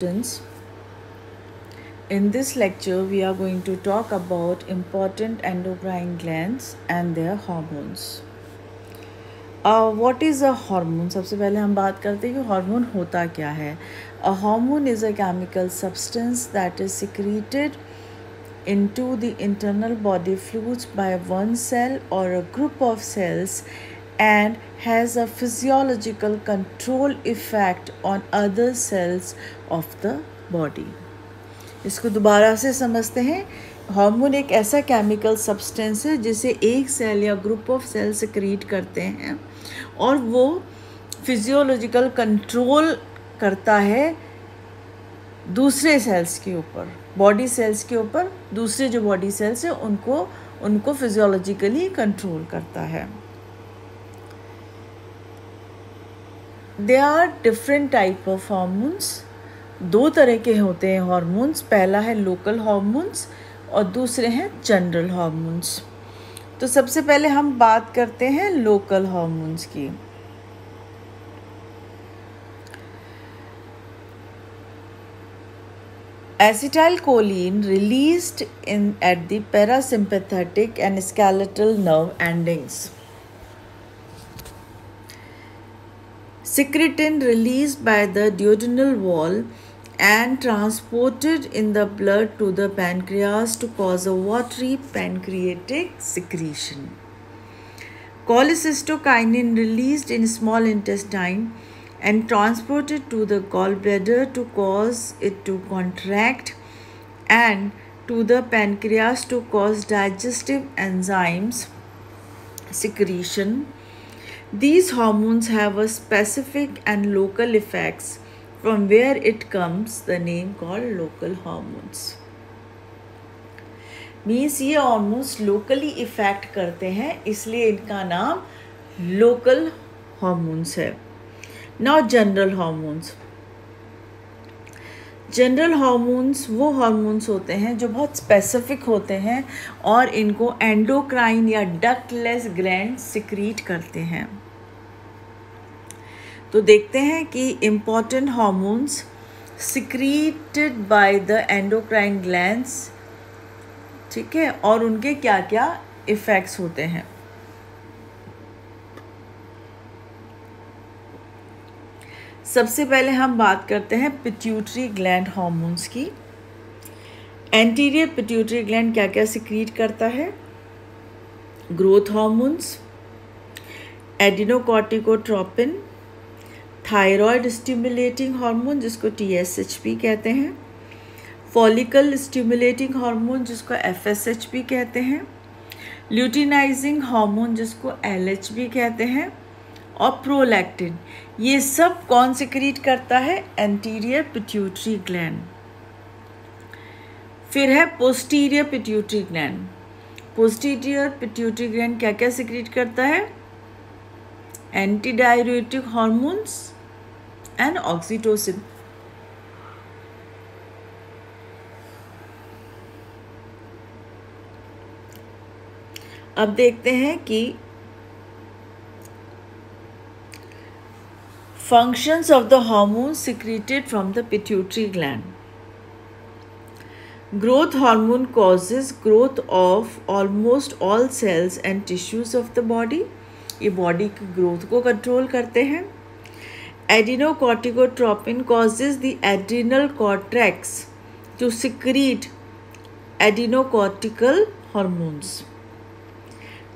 Students, in this lecture we are going to talk about important endocrine glands and their hormones. What is a hormone? सबसे पहले हम बात करते हैं कि हार्मोन होता क्या है. A hormone is a chemical substance that is secreted into the internal body fluids by one cell or a group of cells and has a physiological control effect on other cells of the body. इसको दोबारा से समझते हैं. Hormone एक ऐसा chemical substance है जिसे एक सेल या ग्रुप ऑफ सेल सिक्रीट करते हैं और वो फिजियोलॉजिकल कंट्रोल करता है दूसरे सेल्स के ऊपर, बॉडी सेल्स के ऊपर. दूसरे जो बॉडी सेल्स हैं उनको फिजियोलॉजिकली कंट्रोल करता है. There are different type of hormones. दो तरह के होते हैं हार्मोन्स. पहला है लोकल हार्मोन्स और दूसरे हैं जनरल हार्मोन्स. तो सबसे पहले हम बात करते हैं लोकल हार्मोन्स की. Acetylcholine released at the parasympathetic and skeletal nerve endings. Secretin released by the duodenal wall and transported in the blood to the pancreas to cause a watery pancreatic secretion. Cholecystokinin released in small intestine and transported to the gallbladder to cause it to contract and to the pancreas to cause digestive enzymes secretion. These hormones have a specific and local effects, from where it comes the name called local hormones. Means ये hormones locally effect करते हैं, इसलिए इनका नाम local hormones है. Now general hormones. General hormones वो hormones होते हैं जो बहुत स्पेसिफिक होते हैं और इनको एंडोक्राइन या डक्टलेस ग्लैंड सिक्रीट करते हैं. तो देखते हैं कि important hormones secreted by the endocrine glands, ठीक है, और उनके क्या क्या इफ़ेक्ट्स होते हैं. सबसे पहले हम बात करते हैं पिट्यूटरी ग्लैंड हार्मोन्स की. एंटीरियर पिट्यूटरी ग्लैंड क्या क्या सिक्रीट करता है? Growth hormones, adrenocorticotropin, thyroid stimulating hormone जिसको TSH कहते हैं, फॉलिकल स्टिमुलेटिंग हार्मोन जिसको FSH कहते हैं, ल्यूटिनाइजिंग हार्मोन जिसको LH कहते हैं, और प्रोलैक्टिन. ये सब कौन सिक्रीट करता है? Anterior pituitary gland. फिर है posterior pituitary gland. Posterior pituitary gland क्या क्या सिक्रीट करता है? Anti diuretic hormones and oxytocin. अब देखते हैं कि functions of the hormones secreted from the pituitary gland. Growth hormone causes growth of almost all cells and tissues of the body. ये body की growth को control करते हैं. Adenocorticotropin causes the adrenal cortex to secrete adenocortical hormones.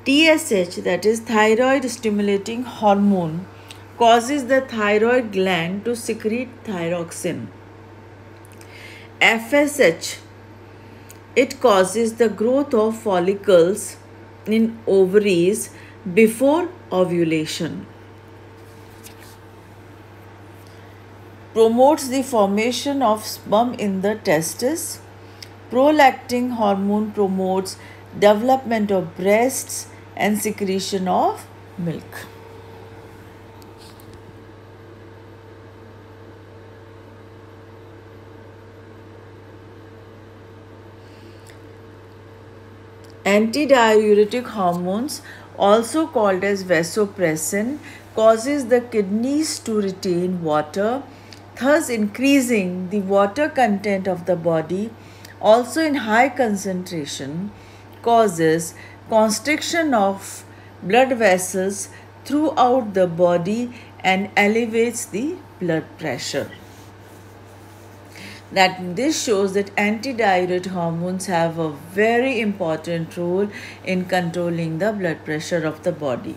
TSH, that is thyroid stimulating hormone, causes the thyroid gland to secrete thyroxine. FSH, it causes the growth of follicles in ovaries before ovulation. Promotes the formation of sperm in the testes. Prolactin hormone promotes development of breasts and secretion of milk. Antidiuretic hormones, also called as vasopressin, causes the kidneys to retain water thus increasing the water content of the body, also in high concentration, causes constriction of blood vessels throughout the body and elevates the blood pressure. That this shows that antidiuretic hormones have a very important role in controlling the blood pressure of the body.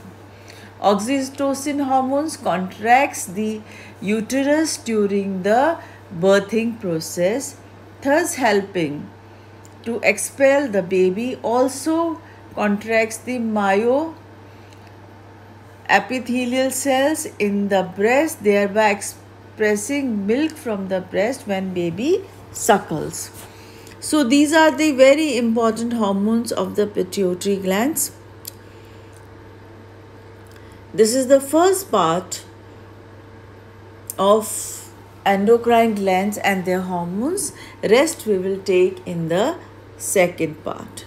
Oxytocin hormones contracts the uterus during the birthing process, thus helping to expel the baby. Also contracts the myoepithelial cells in the breast, thereby expressing milk from the breast when baby suckles. So these are the very important hormones of the pituitary glands. This is the first part of endocrine glands and their hormones. Rest we will take in the second part.